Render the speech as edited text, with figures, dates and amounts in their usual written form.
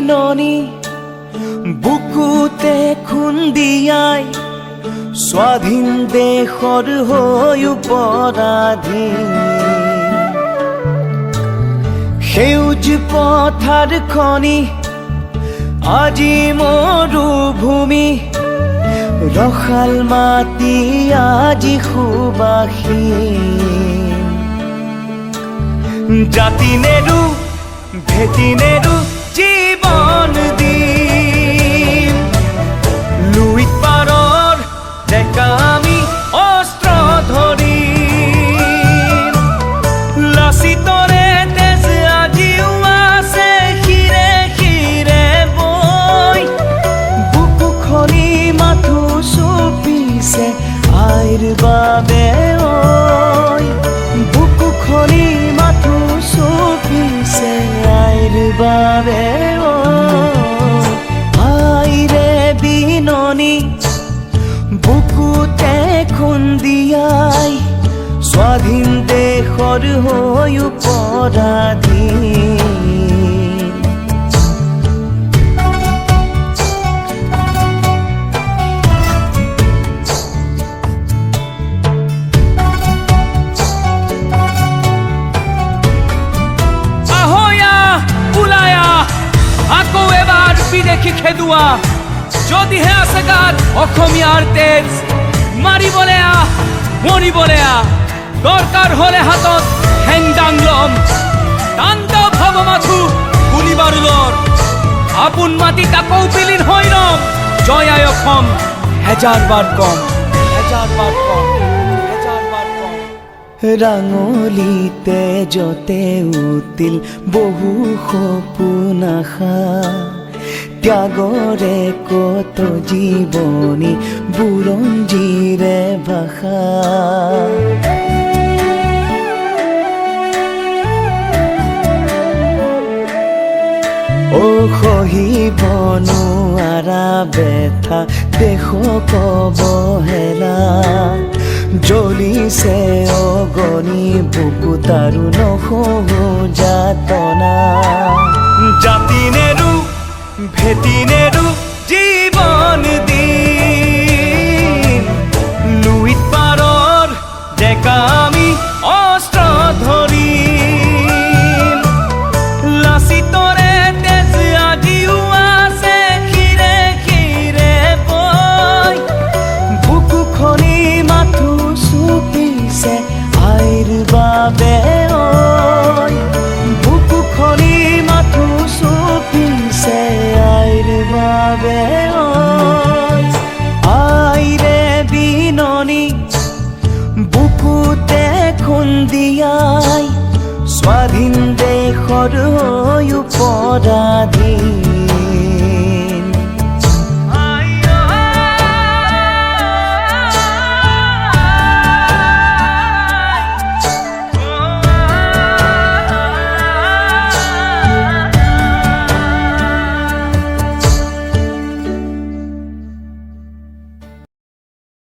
বিননি বুকুতে খুন্দিয়াই স্বাধীন দেশৰ হৈ পৰাধীন সেউজ পথাৰ খনি আজি মৰুভূমি ৰসাল মাটি আজি সুবাসীন জাতি নেৰু ভেটি নেৰু জীৱন দিম লুইত পাৰৰ ডেকা আমি অস্ত্ৰ ধৰিম লাচিতৰে তেজ আজিও আছে শিৰে শিৰে বৈ বুকু খনি মাথো চুপিছে আইৰ বাবে ঐ বুকু খনি মাথো চুপিছে আইৰ বাবে ঐ আইৰে বিননি বুকুতে খুন্দিয়াই স্বাধীন দেশৰ হৈ পৰাধীন আকৌ এবাৰ বিদেশী খেদুৱা যদিহে আছে গাত অসমীয়াৰ তেজ মাৰিবলৈ মৰিবলৈ দৰকাৰ হলে হাতত হেংদাং লম তাণ্ডৱ হব মাথো গুলি বাৰুদৰ আপোন মাটিত আকৌ বিলীন হৈ ৰম জয় আই অসম হেজাৰবাৰ কম হেজাৰবাৰ কম ৰাঙলিতে যতে উতিল বহু সপোন আশা ত্যাগৰে কত জীৱনী বুৰঞ্জীৰে ভাষা সহিব নোৱাৰা বেথা দেশক অৱহেলা জ্বলিছে অগণি বুকুত আৰু নহো যাতনা জাতি নেৰু ভেটি নেৰু জীৱন দিম লুইত পাৰৰ ডেকা আমি অস্ত্ৰ ধৰিম লাচিতৰে তেজ আজিও আছে শিৰে শিৰে বৈ বুকু খনি মাথো চুপিছে আইৰ বাবে ঐ বুকু খনি মাথো চুপিছে আইৰ বাবে ঐ আইৰে বিননি বুকুতে খুন্দিয়াই স্বাধীন দেশৰ হৈ পৰাধীন